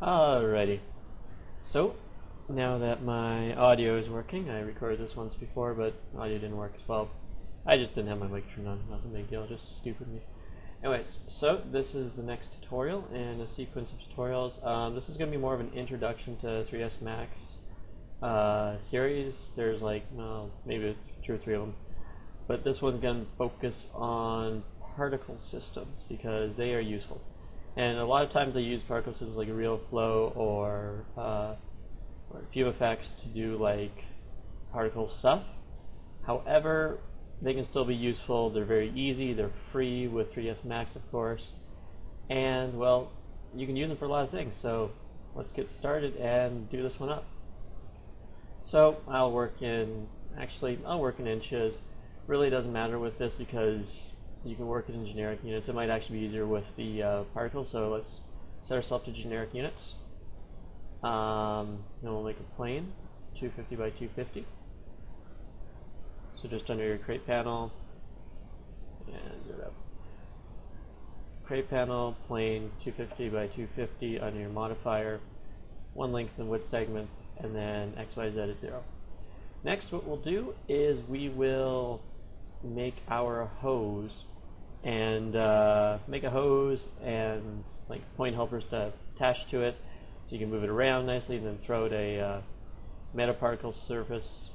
Alrighty, so now that my audio is working, I recorded this once before, but audio didn't work as well. I just didn't have my mic turned on, nothing big deal, just stupid me. Anyways, so this is the next tutorial in a sequence of tutorials. This is going to be more of an introduction to 3ds Max series. There's like, well, maybe 2 or 3 of them. But this one's going to focus on particle systems because they are useful. And a lot of times I use particle systems like Real Flow or View Effects to do like particle stuff. However, they can still be useful. They're very easy. They're free with 3ds Max, of course. And, well, you can use them for a lot of things. So let's get started and do this one up. So I'll work in inches. Really doesn't matter with this because you can work it in generic units. It might actually be easier with the particles. So let's set ourselves to generic units. Then we'll make a plane, 250 by 250. So just under your crate panel, and zero up. Crate panel, plane, 250 by 250 under your modifier, one length and width segment, and then XYZ at 0. Next, what we'll do is we will make our hose, and make a hose and like point helpers to attach to it, so you can move it around nicely, and then throw it a metaparticle surface.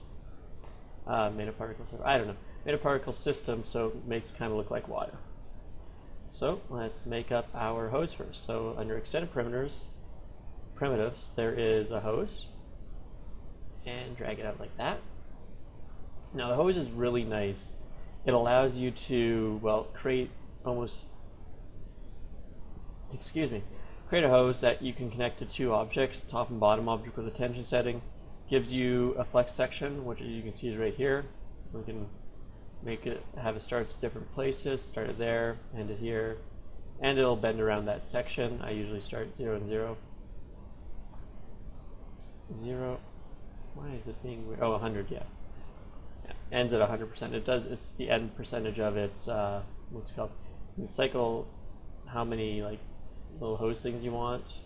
Metaparticle system, so it makes it kind of look like water. So let's make up our hose first. So under extended primitives, there is a hose, and drag it out like that. Now the hose is really nice. It allows you to, well, create a hose that you can connect to 2 objects, top and bottom object with a tension setting. Gives you a flex section, which you can see is right here. We can make it, have it start at different places, start it there, end it here, and it'll bend around that section. I usually start 0 and 0. 0, why is it being weird? Oh, 100, yeah. Ends at 100%. It's the end percentage of its, what's it called? You can cycle how many like little hose things you want.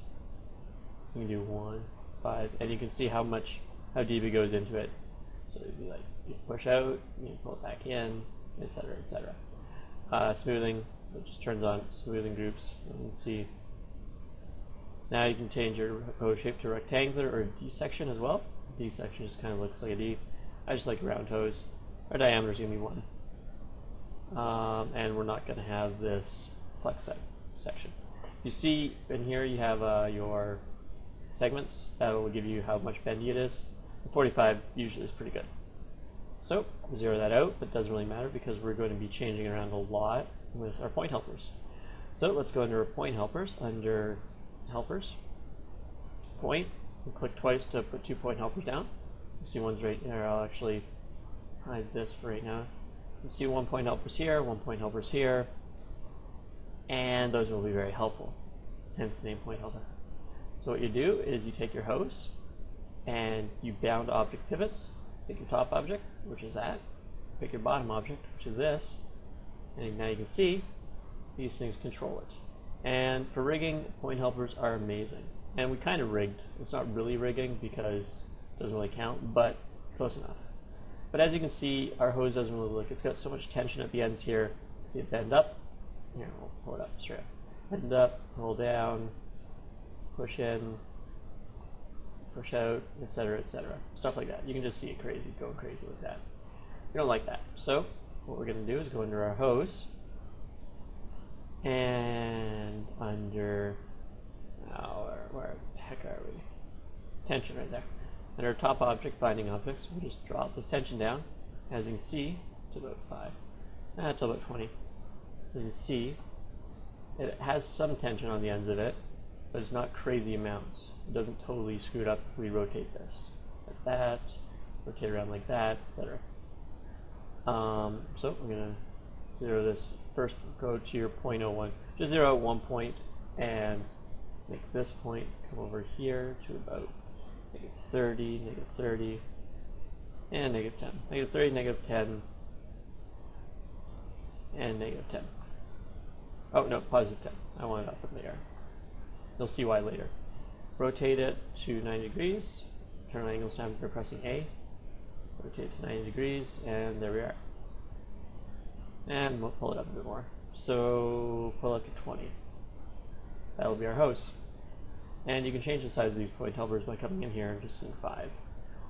You can do 1, 5, and you can see how deep it goes into it. So it'd be like, you push out, you pull it back in, etc., etc. Smoothing, it just turns on smoothing groups. You can see. Now you can change your hose shape to rectangular or D section as well. D section just kind of looks like a D. I just like round hose. Our diameter is going to be 1. And we're not going to have this flex section. You see in here you have your segments. That will give you how much bendy it is. 45 usually is pretty good. So zero that out, but it doesn't really matter because we're going to be changing around a lot with our point helpers. So let's go under point helpers, under helpers, point, and click twice to put 2 point helpers down. You see one's right there. I'll actually hide this for right now. You see 1 point helpers here, 1 point helpers here, and those will be very helpful, hence the name point helper. So what you do is you take your hose and you bound object pivots. Pick your top object, which is that. Pick your bottom object, which is this. And now you can see these things control it. And for rigging, point helpers are amazing. And we kind of rigged. It's not really rigging because it doesn't really count, but close enough. But as you can see, our hose doesn't really look. It's got so much tension at the ends here. See it bend up. Here, we'll pull it up straight. Bend up, pull down, push in, push out, etc., etc. Stuff like that. You can just see it going crazy with that. We don't like that. So what we're going to do is go under our hose and under where the heck are we? Tension right there. Under our top object, binding objects, we'll just drop this tension down. As you can see, to about 5, to about 20. As you can see, it has some tension on the ends of it, but it's not crazy amounts. It doesn't totally screw it up if we rotate this like that, rotate around like that, etc. So I'm going to zero this. First, go to your 0.01. Just zero out 1 point and make this point come over here to about -30, -30, and -10. -30, -10, and -10. Oh no, +10. I want it up in the air. You'll see why later. rotate it to 90 degrees, turn angle stamp by pressing A, rotate to 90 degrees, and there we are. And we'll pull it up a bit more. So pull up to 20. That'll be our hose. And you can change the size of these point helpers by coming in here and just seeing 5.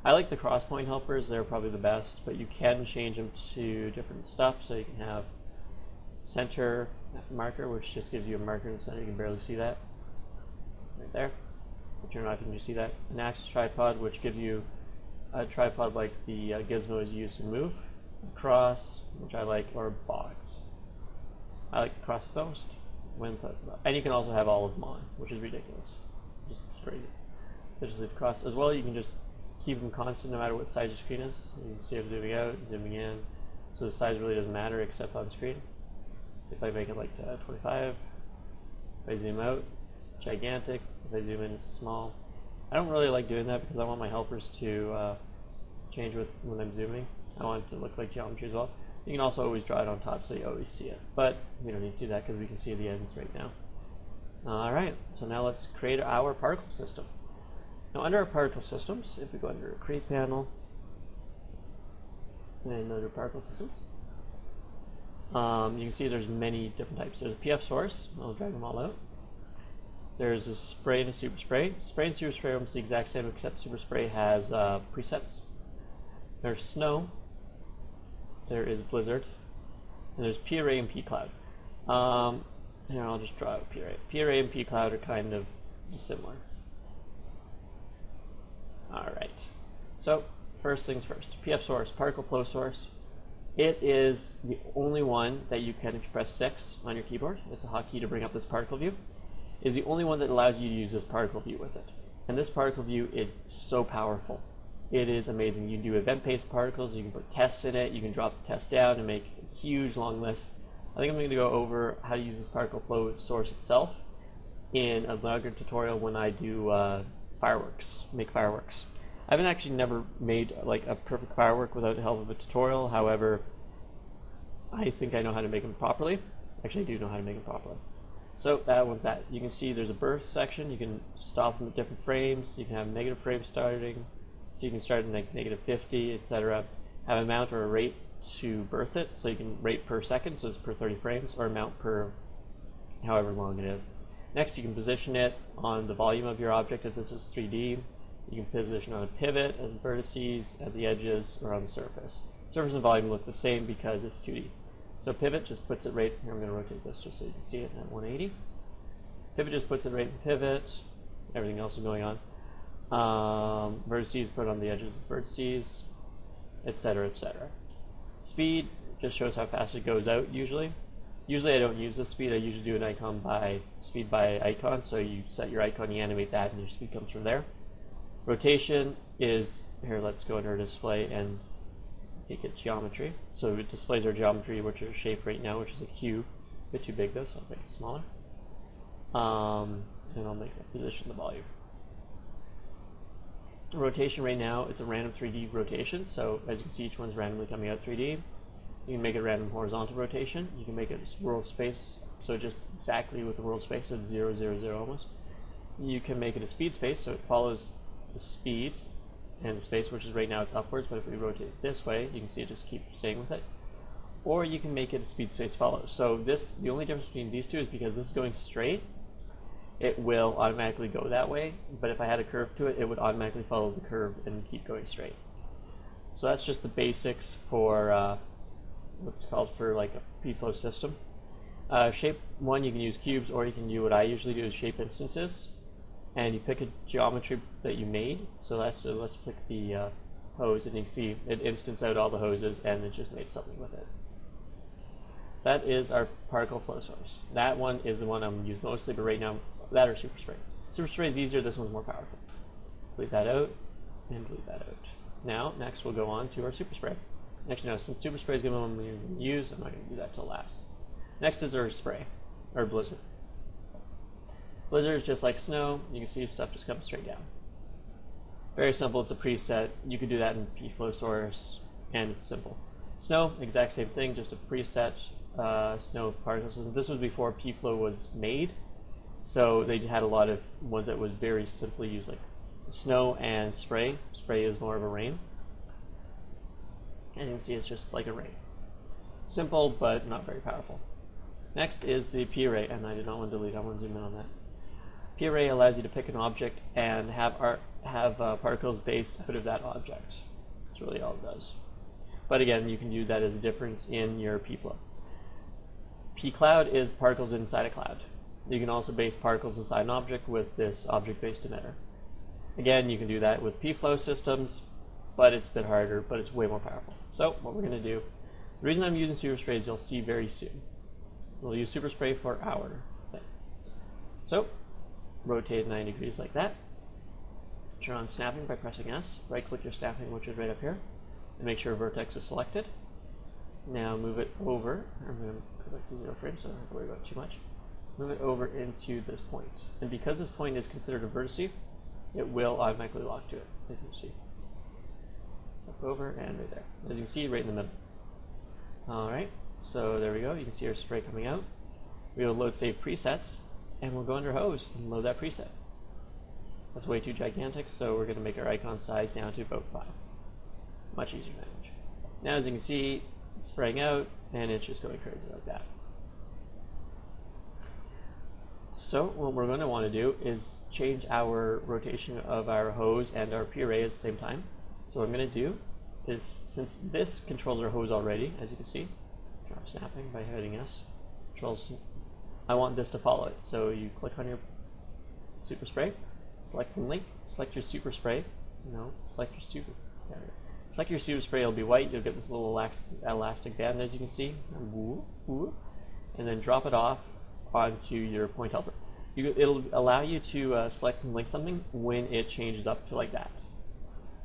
I like the cross point helpers, they're probably the best, but you can change them to different stuff, so you can have center marker, which just gives you a marker in the center. You can barely see that. Right there. Turn it off, and you see that. An axis tripod, which gives you a tripod like the gizmo is used to move. Cross, which I like, or box. I like the cross most. And you can also have all of them on, which is ridiculous. Just crazy. So just leave the cross. As well, you can just keep them constant no matter what size your screen is. You can see I'm zooming out, zooming in. So the size really doesn't matter except on screen. If I make it like 25, if I zoom out, it's gigantic. If I zoom in, it's small. I don't really like doing that because I want my helpers to change when I'm zooming. I want it to look like geometry as well. You can also always draw it on top so you always see it. But we don't need to do that because we can see the ends right now. Alright, so now let's create our particle system. Now under our particle systems, if we go under create panel, and under particle systems, you can see there's many different types. There's a PF source, I'll drag them all out. There's a spray and a super spray. Spray and super spray are almost the exact same, except super spray has presets. There's snow, there is blizzard, and there's P array and P cloud. Here, I'll just draw out P array. P array and P cloud are kind of similar. Alright, so first things first. PF source, particle flow source. It is the only one that you can press 6 on your keyboard. It's a hotkey to bring up this particle view. It is the only one that allows you to use this particle view with it. And this particle view is so powerful. It is amazing. You can do event-based particles, you can put tests in it, you can drop the test down and make a huge long list. I think I'm going to go over how to use this particle flow source itself in a longer tutorial when I do make fireworks. I haven't actually never made like a perfect firework without the help of a tutorial. However, I think I know how to make them properly. Actually, I do know how to make them properly. So that one's that. You can see there's a birth section. You can stop them at different frames. You can have negative frames starting. So you can start at like negative 50, etc. Have a mount or a rate to birth it. So you can rate per second, so it's per 30 frames, or amount per however long it is. Next, you can position it on the volume of your object if this is 3D. You can position on a pivot, at the vertices, at the edges, or on the surface. Surface and volume look the same because it's 2D. So pivot just puts it right here. I'm going to rotate this just so you can see it at 180. Pivot just puts it right in pivot. Everything else is going on. Vertices put on the edges of vertices, etc., etc. Speed just shows how fast it goes out usually. Usually I don't use this speed. I usually do an icon by speed by icon. So you set your icon, you animate that, and your speed comes from there. Rotation is, here let's go under display and make it geometry. So it displays our geometry, which is shape right now, which is a cube. A bit too big though, so I'll make it smaller. And I'll make that position the volume. Rotation right now, it's a random 3D rotation. So as you can see, each one's randomly coming out 3D. You can make it random horizontal rotation. You can make it world space, so just exactly with the world space, so it's 0, 0, 0 almost. You can make it a speed space, so it follows the speed and the space, which is right now it's upwards, but if we rotate it this way, you can see it just keeps staying with it. Or you can make it a speed space follows. So the only difference between these two is because this is going straight, it will automatically go that way, but if I had a curve to it, it would automatically follow the curve and keep going straight. So that's just the basics for what's called for like a P-flow system. Shape 1, you can use cubes, or you can do what I usually do is shape instances. And you pick a geometry that you made. So let's pick the hose, and you can see it instanced out all the hoses, and it just made something with it. That is our particle flow source. That one is the one I'm going to use mostly, but right now, that or super spray. Super spray is easier, this one's more powerful. Delete that out, and delete that out. Now, next we'll go on to our super spray. Actually, no, since super spray is going to be the one we're going to use, I'm not going to do that till last. Next is our spray, or blizzard. Blizzard is just like snow. You can see stuff just comes straight down. Very simple. It's a preset. You can do that in P-flow source, and it's simple. Snow, exact same thing, just a preset snow particle system. This was before P-flow was made, So they had a lot of ones that would very simply use like snow and spray. Spray is more of a rain. And you can see it's just like a rain. Simple, but not very powerful. Next is the P array, and I did not want to delete, I want to zoom in on that. P array allows you to pick an object and have particles based out of that object. That's really all it does. But again, you can do that as a difference in your P flow. P cloud is particles inside a cloud. You can also base particles inside an object with this object-based emitter. Again, you can do that with P flow systems, but it's a bit harder, but it's way more powerful. So what we're going to do, the reason I'm using super spray is you'll see very soon. We'll use super spray for our thing. So rotate 90 degrees like that. Turn on snapping by pressing S. Right click your snapping, which is right up here, and make sure vertex is selected. Now move it over. I'm going to go back to 0 frames, so I don't have to worry about it too much. Move it over into this point. And because this point is considered a vertice, it will automatically lock to it, as you see. Up over and right there. As you can see, right in the middle. Alright, so there we go. You can see our spray coming out. We will load save presets, and we'll go under hose and load that preset. That's way too gigantic, so we're going to make our icon size down to about 5. Much easier to manage. Now, as you can see, it's spraying out, and it's just going crazy like that. So what we're going to want to do is change our rotation of our hose and our P array at the same time. So what I'm going to do is, since this controls our hose already, as you can see, drop snapping by hitting S, controls, I want this to follow it. So you click on your super spray, select the link, select your super spray, select your super, there we go. Select your super spray, it'll be white, you'll get this little elastic band, as you can see, and then drop it off onto your point helper. It'll allow you to select and link something when it changes up to like that.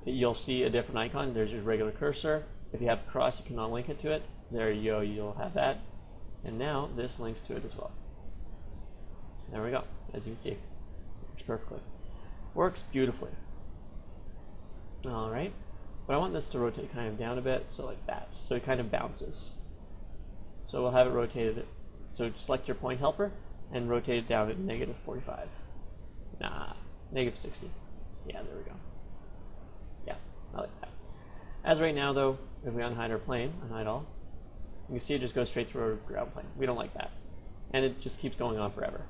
You'll see a different icon. There's your regular cursor. If you have a cross, you can unlink it to it. There you go, you'll have that. And now this links to it as well. There we go, as you can see. Works perfectly. Works beautifully. Alright, but I want this to rotate kind of down a bit, so like that. So it kind of bounces. So we'll have it rotated. So select your point helper and rotate it down at -45. Nah, -60. Yeah, there we go. Yeah, I like that. As right now though, if we unhide our plane, unhide all, you can see it just goes straight through our ground plane. We don't like that. And it just keeps going on forever.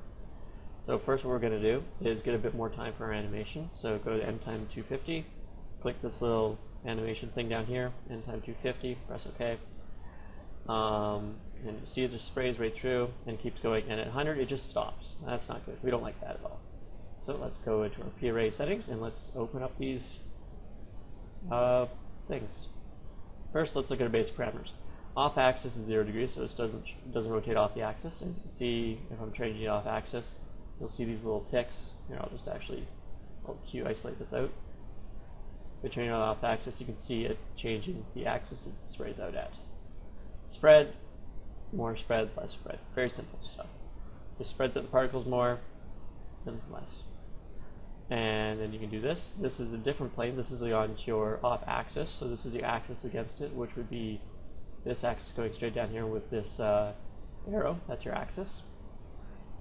So first what we're going to do is get a bit more time for our animation. So go to end time 250, click this little animation thing down here, end time 250, press OK. And you see it just sprays right through and keeps going, and at 100 it just stops. That's not good. We don't like that at all. So let's go into our P array settings and let's open up these things. First, let's look at our basic parameters. Off axis is 0 degrees, so it doesn't rotate off the axis. As you can see, if I'm changing it off axis, you'll see these little ticks. Here, I'll just actually Q isolate this out. If I change it off axis, you can see it changing the axis it sprays out at. Spread, more spread, less spread. Very simple stuff. Just spreads out the particles more, then less. And then you can do this. This is a different plane. This is on your off axis. So this is the axis against it, which would be this axis going straight down here with this arrow. That's your axis.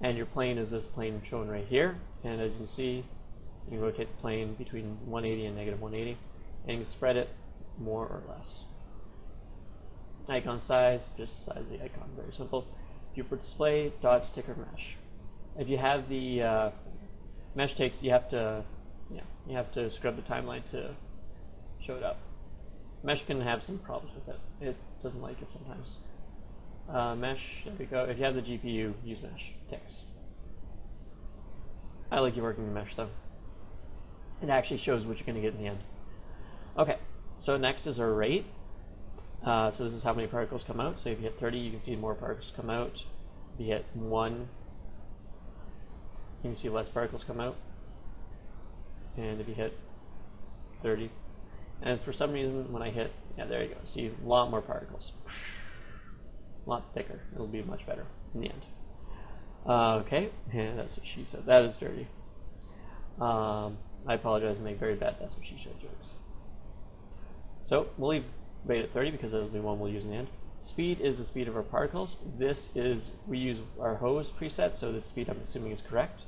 And your plane is this plane shown right here. And as you can see, you can rotate the plane between 180 and -180. And you can spread it more or less. Icon size, just the size of the icon, very simple. Viewport display, dot, sticker, mesh. If you have the mesh takes, you have to scrub the timeline to show it up. Mesh can have some problems with it. It doesn't like it sometimes. Mesh, there we go. If you have the GPU, use mesh ticks. I like you working in mesh though. It actually shows what you're going to get in the end. Okay, so next is our rate. So this is how many particles come out. So if you hit 30, you can see more particles come out. If you hit 1, you can see less particles come out. And if you hit 30, and for some reason when I hit, yeah, there you go. See a lot more particles. A lot thicker. It'll be much better in the end. Okay, yeah, that's what she said. That is dirty. I apologize, I make very bad that's what she said jokes. So we'll leave rate at 30 because that'll be one we'll use in the end. Speed is the speed of our particles. This is, we use our hose preset, so the speed I'm assuming is correct.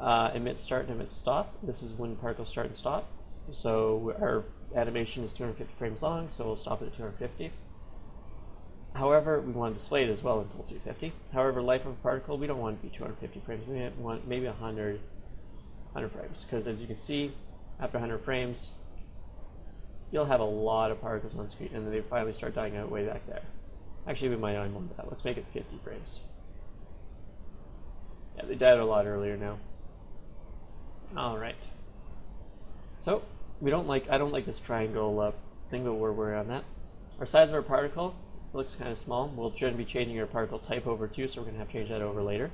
Emit start and emit stop. This is when particles start and stop. So our animation is 250 frames long, so we'll stop it at 250. However, we want to display it as well until 250. However, life of a particle, we don't want it to be 250 frames. We want maybe 100 frames, because as you can see, after 100 frames, you'll have a lot of particles on screen, and then they finally start dying out way back there. Actually, we might not want that. Let's make it 50 frames. Yeah, they died a lot earlier now. All right. So I don't like this triangle thing, but we're on that. Our size of our particle looks kind of small. We'll try to be changing our particle type over too, so we're gonna have to change that over later.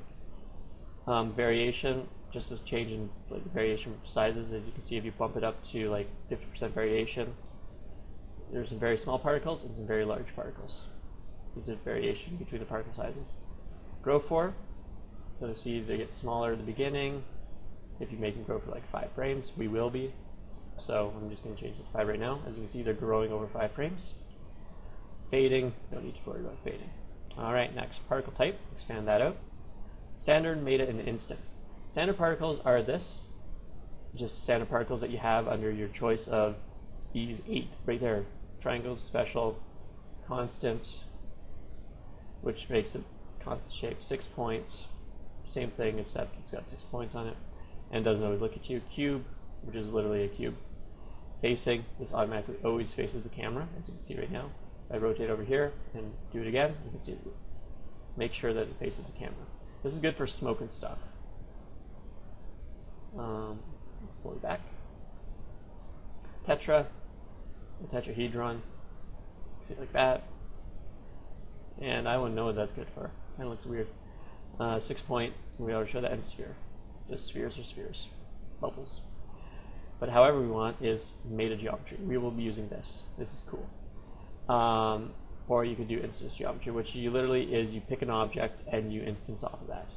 Variation, just as change in like variation sizes. As you can see, if you bump it up to like 50% variation, there's some very small particles and some very large particles. There's a variation between the particle sizes. Grow for, so you see they get smaller at the beginning. If you make them grow for like 5 frames, we will be. So I'm just going to change it to 5 right now. As you can see, they're growing over 5 frames. Fading, don't need to worry about fading. All right, next, particle type, expand that out. Standard, meta, and instance. Standard particles are this, just standard particles that you have under your choice of these 8 right there. Triangle, special, constant, which makes it constant shape, 6 points. Same thing, except it's got 6 points on it and doesn't always look at you. Cube, which is literally a cube. Facing, this automatically always faces the camera, as you can see right now. If I rotate over here and do it again, you can see it. Make sure that it faces the camera. This is good for smoke and stuff. Pull it back. Tetra, a tetrahedron, like that. And I wouldn't know what that's good for. Kind of looks weird. 6 point, we already show that, and sphere. Just spheres or spheres, bubbles. But however we want is meta geometry. We will be using this. This is cool. Or you could do instance geometry, which you literally is you pick an object and you instance off of that.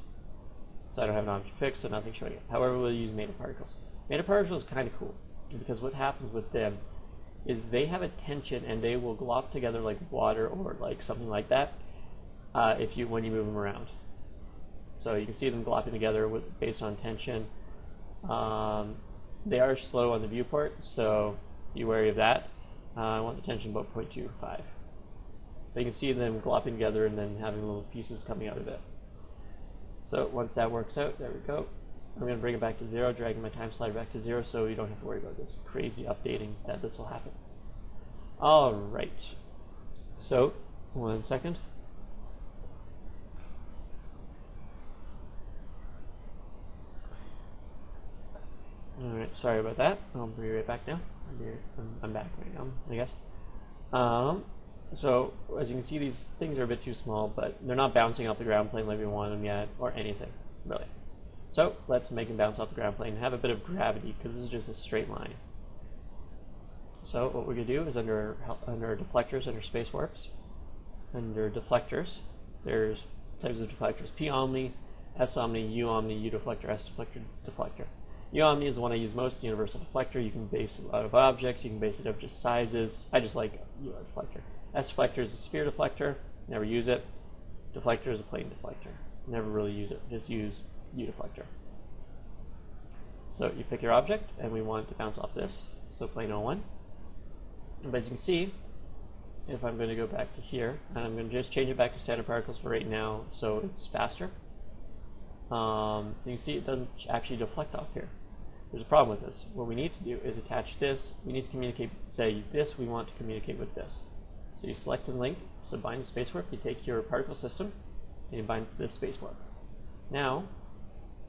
So I don't have an object picked, so nothing's showing it. However, we'll use meta particles. Meta particles is kind of cool because what happens with them is they have a tension and they will glop together like water or like something like that when you move them around. So you can see them glopping together based on tension. They are slow on the viewport, so be wary of that. I want the tension about 0.25. But you can see them glopping together and then having little pieces coming out of it. So once that works out, there we go. I'm going to bring it back to 0, dragging my time slider back to 0 so you don't have to worry about this crazy updating that this will happen. All right. So, 1 second. All right, sorry about that. I'll be right back now. I'm back right now, I guess. So, as you can see, these things are a bit too small, but they're not bouncing off the ground plane like we want them yet, or anything, really. So, let's make them bounce off the ground plane and have a bit of gravity, because this is just a straight line. So, what we're going to do is under deflectors, under space warps, under deflectors, there's types of deflectors: P omni, S omni, U omni, U deflector, S deflector, deflector. U omni is the one I use most, the universal deflector. You can base it out of objects, you can base it out of just sizes. I just like U deflector. S deflector is a sphere deflector, never use it. Deflector is a plane deflector, never really use it, just use U deflector. So you pick your object, and we want it to bounce off this, so plane 01. But as you can see, if I'm going to go back to here, and I'm going to just change it back to standard particles for right now so it's faster. You can see it doesn't actually deflect off here. There's a problem with this. What we need to do is attach this. We need to communicate, say this, we want to communicate with this. So you select and link, so bind to space warp, you take your particle system, and you bind to this space warp. Now,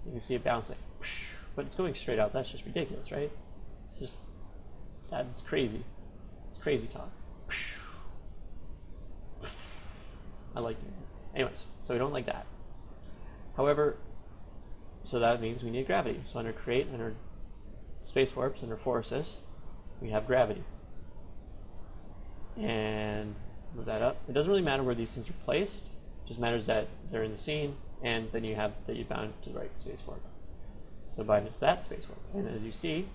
you can see it bouncing, but it's going straight out. That's just ridiculous, right? It's just, that's crazy. It's crazy talk. I like it. Anyways, so we don't like that. However, so that means we need gravity. So under create, under space warps, under forces, we have gravity. And move that up. It doesn't really matter where these things are placed. It just matters that they're in the scene, and then you have that you bound to the right space warp. So bind it to that space warp. And as you see,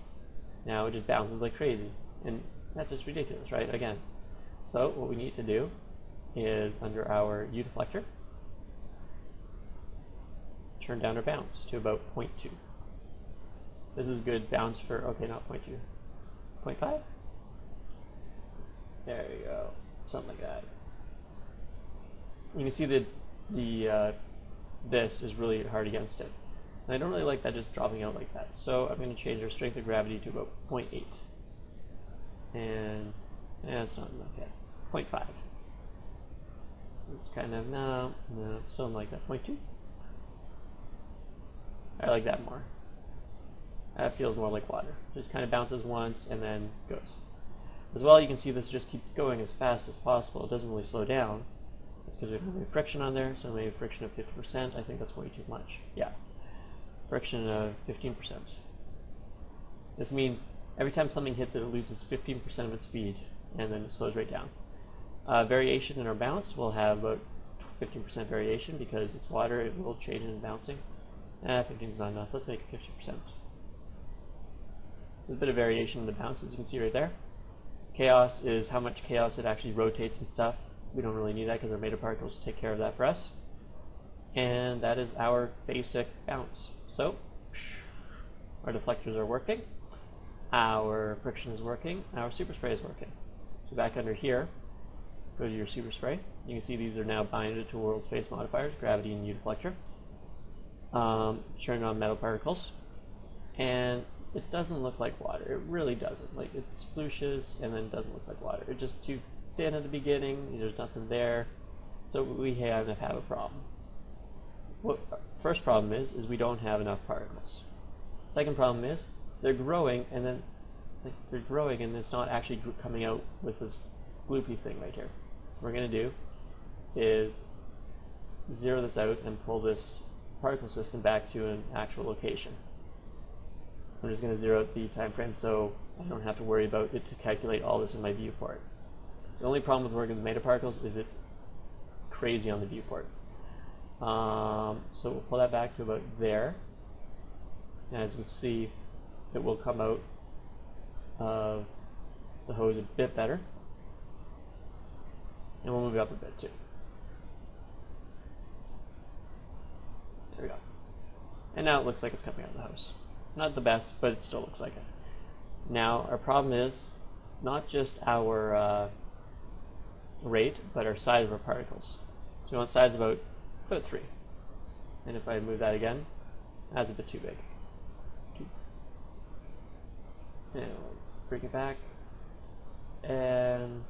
now it just bounces like crazy. And that's just ridiculous, right? Again. So what we need to do is under our U deflector, turn down our bounce to about 0.2. This is good bounce for, okay, not 0.2, 0.5? There you go, something like that. You can see that this is really hard against it. And I don't really like that just dropping out like that. So I'm going to change our strength of gravity to about 0.8. And it's not enough yet. 0.5. It's kind of, no, something like that. 0.2. I like that more. That feels more like water. Just kind of bounces once and then goes. As well, you can see this just keeps going as fast as possible. It doesn't really slow down. It's because we don't have any friction on there, so maybe friction of 50%. I think that's way too much. Yeah. Friction of 15%. This means every time something hits it, it loses 15% of its speed, and then it slows right down. Variation in our bounce, we'll have about 15% variation because it's water, it will change in bouncing. 15 is not enough. Let's make it 50%. There's a bit of variation in the bounce, as you can see right there. Chaos is how much chaos it actually rotates and stuff. We don't really need that because our metaparticles take care of that for us. And that is our basic bounce. So, our deflectors are working, our friction is working, our super spray is working. So back under here, go to your super spray. You can see these are now binded to world space modifiers, gravity and U deflector. Turn on metal particles, and it doesn't look like water. It really doesn't. Like, it splooshes and then doesn't look like water. It's just too thin at the beginning. There's nothing there, so we have a problem. What first problem is we don't have enough particles. Second problem is they're growing, and then they're growing, and it's not actually coming out with this gloopy thing right here. What we're going to do is zero this out and pull this particle system back to an actual location. I'm just going to zero out the time frame so I don't have to worry about it to calculate all this in my viewport. The only problem with working with metaparticles is it's crazy on the viewport. So we'll pull that back to about there. And as you can see, it will come out of the hose a bit better. And we'll move it up a bit too. There we go. And now it looks like it's coming out of the hose. Not the best, but it still looks like it. Now, our problem is not just our rate, but our size of our particles. So we want size about 3. And if I move that again, that's a bit too big. And we'll bring it back. And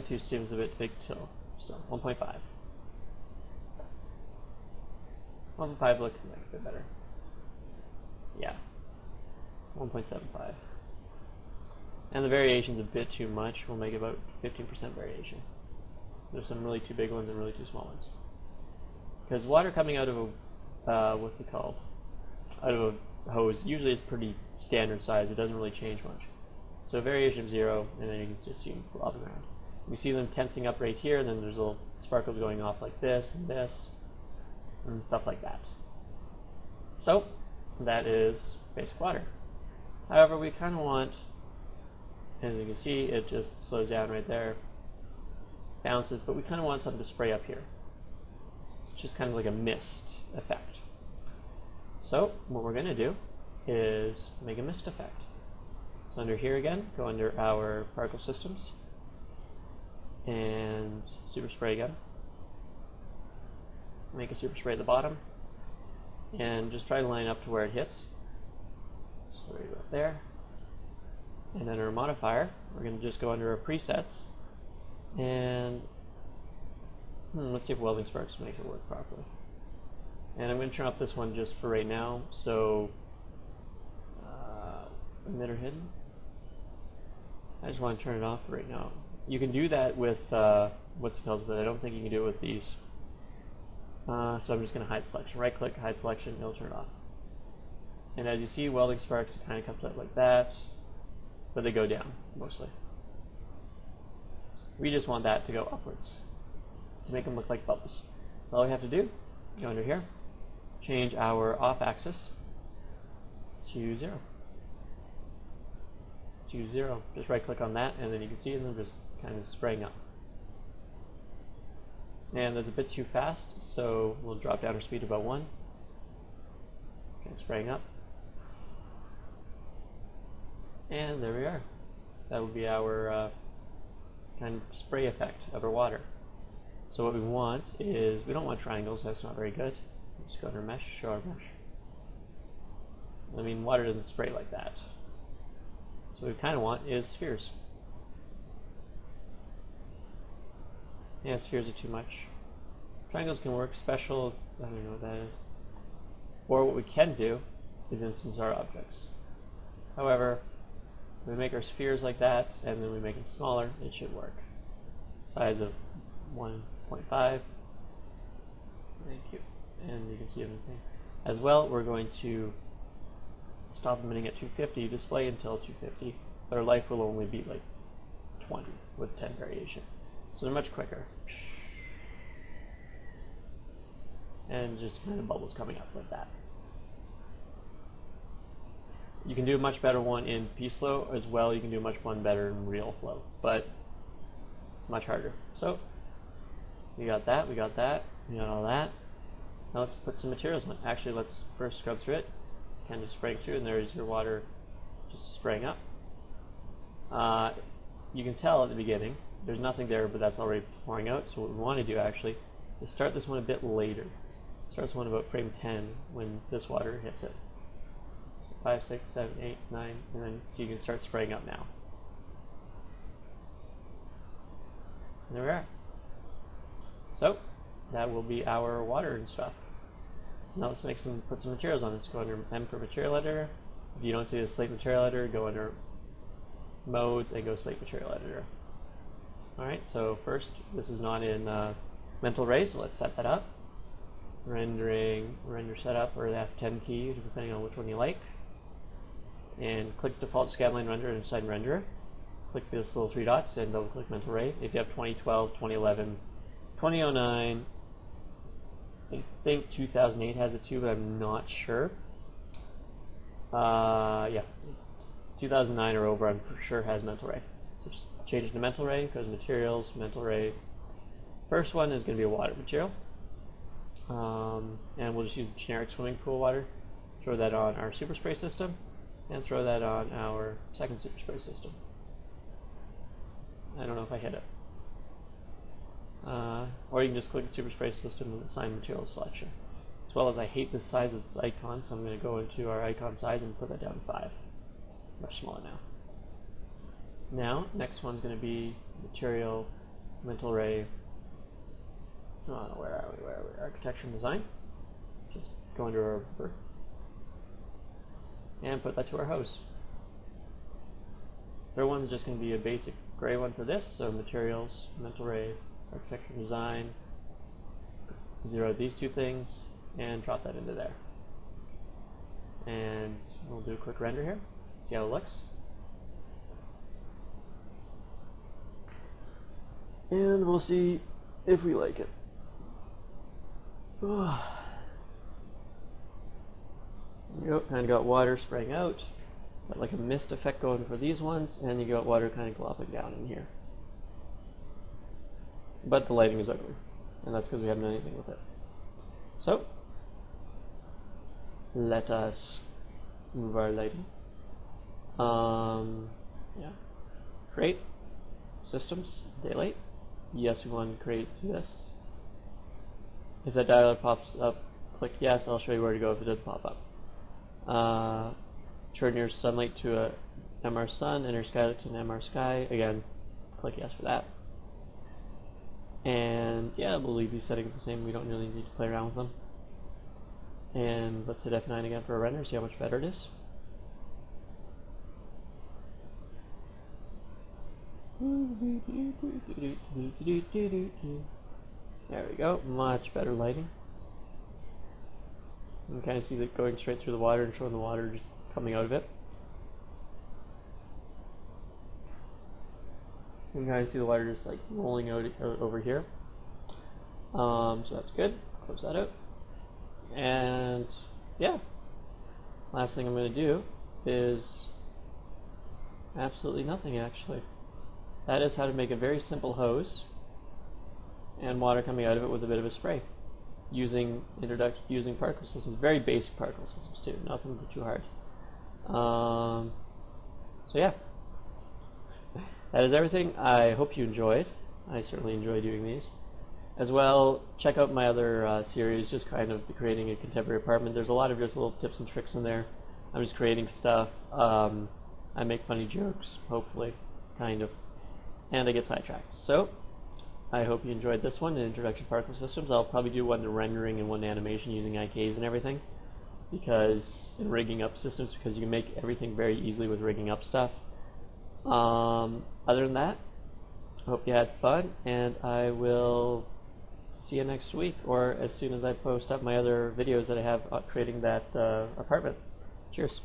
2 seems a bit big still. 1.5. 1.5 looks like a bit better. Yeah. 1.75. And the variation's a bit too much. We'll make about 15% variation. There's some really too big ones and really too small ones. Because water coming out of a, what's it called? Out of a hose usually is pretty standard size. It doesn't really change much. So variation of 0, and then you can just see them flopping around. You see them tensing up right here, and then there's little sparkles going off like this, and stuff like that. So, that is basic water. However, we kind of want, as you can see, it just slows down right there, bounces, but we kind of want something to spray up here. It's just kind of like a mist effect. So, what we're going to do is make a mist effect. So under here again, go under our particle systems, and super spray again. Make a super spray at the bottom, and just try to line up to where it hits. So right about there. And then our modifier, we're going to just go under our presets, and let's see if welding sparks makes it work properly. And I'm going to turn off this one just for right now, so emitter hidden. I just want to turn it off for right now. You can do that with what's it called, but I don't think you can do it with these. So I'm just going to hide selection. Right click, hide selection, it'll turn it off. And as you see, welding sparks, it kind of comes out like that, but they go down mostly. We just want that to go upwards to make them look like bubbles. So all we have to do, go under here, change our off axis to 0. To 0. Just right click on that, and then you can see them just kind of spraying up. and that's a bit too fast, so we'll drop down our speed to about 1. Okay, spraying up. And there we are. That will be our kind of spray effect of our water. So what we want is, we don't want triangles, that's not very good. Just go to our mesh, show our mesh. I mean, water doesn't spray like that. So what we kind of want is spheres. Yeah, spheres are too much. Triangles can work, special, I don't know what that is. Or what we can do is instance our objects. However, if we make our spheres like that, and then we make them smaller, it should work. Size of 1.5. Thank you. And you can see everything. As well, we're going to stop emitting at 250, display until 250, but our life will only be like 20 with 10 variation. So they're much quicker. And just kind of bubbles coming up like that. You can do a much better one in P-Slow as well. You can do a much one better in Real Flow, but it's much harder. So we got that, we got that, we got all that. Now let's put some materials on it. Actually, let's first scrub through it. Kind of spraying through, and there's your water just spraying up. You can tell at the beginning there's nothing there, but that's already pouring out. So what we want to do actually is start this one a bit later. Start this one about frame 10 when this water hits it. 5, 6, 7, 8, 9, and then so you can start spraying up now. And there we are. So that will be our water and stuff. Now let's put some materials on this. Go under M for material editor. If you don't see the slate material editor, go under modes and go slate material editor. Alright, so first, this is not in mental ray, so let's set that up. Render setup, or the F10 key, depending on which one you like. And click default scanline render inside renderer. Click this little 3 dots and double click mental ray. If you have 2012, 2011, 2009, I think 2008 has it too, but I'm not sure. Yeah, 2009 or over, I'm for sure has mental ray. So just change to mental ray, goes materials, mental ray. First one is going to be a water material. And we'll just use generic swimming pool water. Throw that on our super spray system, and throw that on our second super spray system. I don't know if I hit it. Or you can just click the super spray system and assign material selection. As well as I hate the size of this icon, so I'm going to go into our icon size and put that down to 5. Much smaller now. Now, next one's going to be material, mental ray. Where are we? Architecture and design. Just go under our and put that to our hose. Third one's just going to be a basic gray one for this. So materials, mental ray, architecture and design. Zero these two things and drop that into there. And we'll do a quick render here. See how it looks. And we'll see if we like it. There you go, kind of got water spraying out, got like a mist effect going for these ones, and you got water kind of glopping down in here. But the lighting is ugly, and that's because we haven't done anything with it. So, let us move our lighting. Yeah. Create, systems, daylight. Yes, we want to create this. If that dialog pops up, click yes, I'll show you where to go if it doesn't pop up. Turn your sunlight to a MR sun and your skylight to an MR sky. Again, click yes for that. And yeah, we'll leave these settings the same. We don't really need to play around with them. And let's hit F9 again for a render, see how much better it is. There we go, much better lighting. You can kind of see that going straight through the water and showing the water just coming out of it. You can kind of see the water just like rolling out over here. So that's good. Close that out. And yeah, last thing I'm going to do is absolutely nothing actually. That is how to make a very simple hose and water coming out of it with a bit of a spray, using particle systems, very basic particle systems too, nothing too hard. So yeah, that is everything. I hope you enjoyed. I certainly enjoy doing these. As well, check out my other series, just kind of creating a contemporary apartment. There's a lot of just little tips and tricks in there. I'm just creating stuff. I make funny jokes, hopefully, kind of, and I get sidetracked. So, I hope you enjoyed this one, an introduction to particle systems. I'll probably do one to rendering and one to animation using IKs and everything, because in rigging up systems, because you can make everything very easily with rigging up stuff. Other than that, I hope you had fun, and I will see you next week, or as soon as I post up my other videos that I have creating that apartment. Cheers.